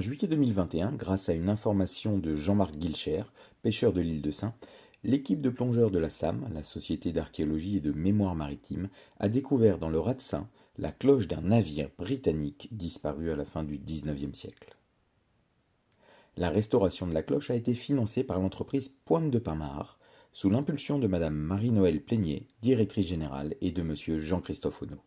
juillet 2021, grâce à une information de Jean-Marc Guilcher, pêcheur de l'île de Sein, l'équipe de plongeurs de la SAM, la Société d'archéologie et de mémoire maritime, a découvert dans le Raz de Sein la cloche d'un navire britannique disparu à la fin du XIXe siècle. La restauration de la cloche a été financée par l'entreprise Pointe de Pin-Mare, sous l'impulsion de Madame Marie-Noëlle Plénier, directrice générale, et de Monsieur Jean-Christophe Auneau.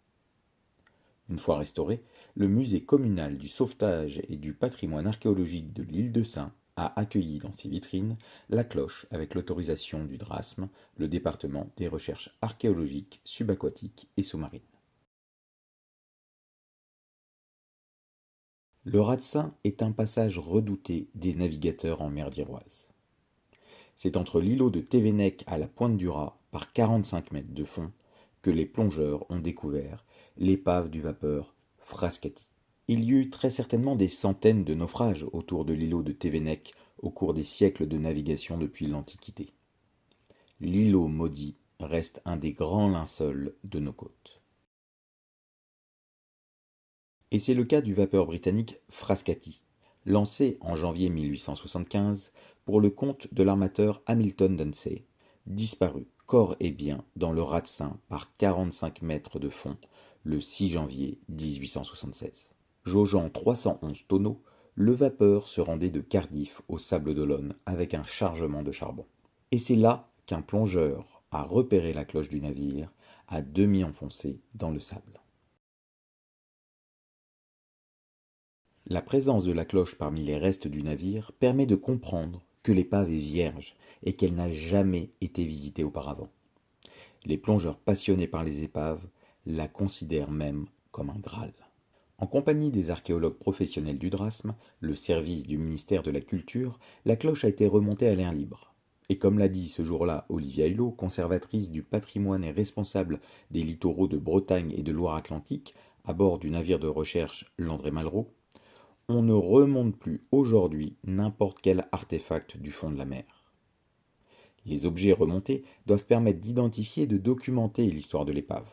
Une fois restauré, le musée communal du sauvetage et du patrimoine archéologique de l'île de Sein a accueilli dans ses vitrines la cloche avec l'autorisation du DRASM, le département des recherches archéologiques, subaquatiques et sous-marines. Le Raz de Sein est un passage redouté des navigateurs en mer d'Iroise. C'est entre l'îlot de Thévenec à la pointe du Raz, par 45 mètres de fond, que les plongeurs ont découvert l'épave du vapeur Frascati. Il y eut très certainement des centaines de naufrages autour de l'îlot de Thévenec au cours des siècles de navigation depuis l'Antiquité. L'îlot maudit reste un des grands linceuls de nos côtes. Et c'est le cas du vapeur britannique Frascati, lancé en janvier 1875 pour le compte de l'armateur Hamilton Dunsey, disparu corps et biens dans le Raz de Sein par 45 mètres de fond le 6 janvier 1876. Jaugeant 311 tonneaux, le vapeur se rendait de Cardiff aux Sables d'Olonne avec un chargement de charbon. Et c'est là qu'un plongeur a repéré la cloche du navire, à demi enfoncée dans le sable. La présence de la cloche parmi les restes du navire permet de comprendre que l'épave est vierge et qu'elle n'a jamais été visitée auparavant. Les plongeurs passionnés par les épaves la considèrent même comme un Graal. En compagnie des archéologues professionnels du DRASM, le service du ministère de la Culture, la cloche a été remontée à l'air libre. Et comme l'a dit ce jour-là Olivia Hulot, conservatrice du patrimoine et responsable des littoraux de Bretagne et de Loire-Atlantique, à bord du navire de recherche l'André Malraux, on ne remonte plus aujourd'hui n'importe quel artefact du fond de la mer. Les objets remontés doivent permettre d'identifier et de documenter l'histoire de l'épave.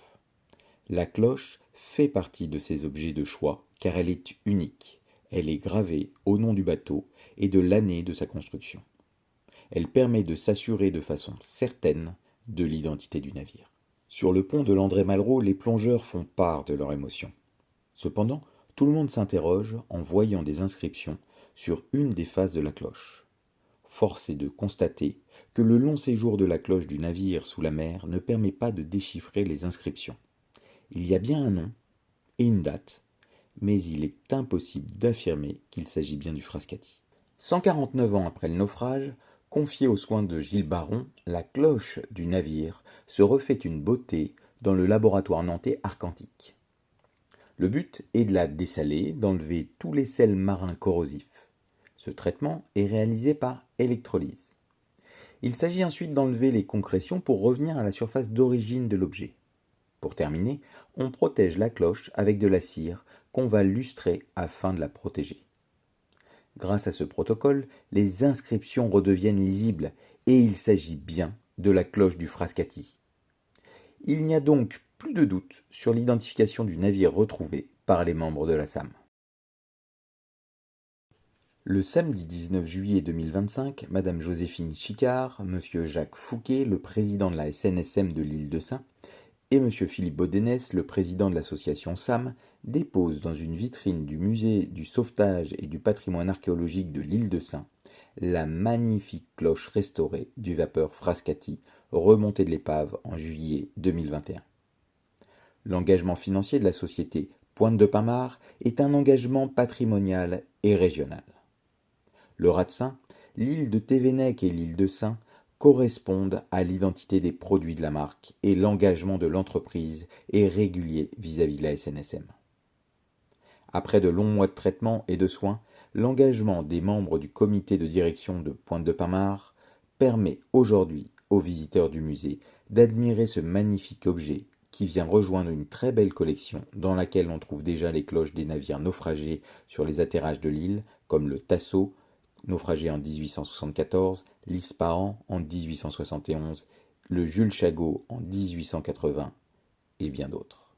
La cloche fait partie de ces objets de choix car elle est unique. Elle est gravée au nom du bateau et de l'année de sa construction. Elle permet de s'assurer de façon certaine de l'identité du navire. Sur le pont de l'André Malraux, les plongeurs font part de leur émotion. Cependant, tout le monde s'interroge en voyant des inscriptions sur une des faces de la cloche. Force est de constater que le long séjour de la cloche du navire sous la mer ne permet pas de déchiffrer les inscriptions. Il y a bien un nom et une date, mais il est impossible d'affirmer qu'il s'agit bien du Frascati. 149 ans après le naufrage, confiée aux soins de Gilles Baron, la cloche du navire se refait une beauté dans le laboratoire nantais Arcantique. Le but est de la dessaler, d'enlever tous les sels marins corrosifs. Ce traitement est réalisé par électrolyse. Il s'agit ensuite d'enlever les concrétions pour revenir à la surface d'origine de l'objet. Pour terminer, on protège la cloche avec de la cire qu'on va lustrer afin de la protéger. Grâce à ce protocole, les inscriptions redeviennent lisibles et il s'agit bien de la cloche du Frascati. Il n'y a donc plus de doute sur l'identification du navire retrouvé par les membres de la SAM. Le samedi 19 juillet 2025, Madame Joséphine Chicard, Monsieur Jacques Fouquet, le président de la SNSM de l'île de Sein, et Monsieur Philippe Baudénès, le président de l'association SAM, déposent dans une vitrine du musée du sauvetage et du patrimoine archéologique de l'île de Sein la magnifique cloche restaurée du vapeur Frascati, remontée de l'épave en juillet 2021. L'engagement financier de la société Pointe de Pin-Mare est un engagement patrimonial et régional. Le Raz de Sein, l'île de Thévenec et l'île de Sein correspondent à l'identité des produits de la marque et l'engagement de l'entreprise est régulier vis-à-vis de la SNSM. Après de longs mois de traitement et de soins, l'engagement des membres du comité de direction de Pointe de Pin-Mare permet aujourd'hui aux visiteurs du musée d'admirer ce magnifique objet qui vient rejoindre une très belle collection dans laquelle on trouve déjà les cloches des navires naufragés sur les atterrages de l'île, comme le Tasso, naufragé en 1874, l'Ispahan en 1871, le Jules Chagot en 1880 et bien d'autres.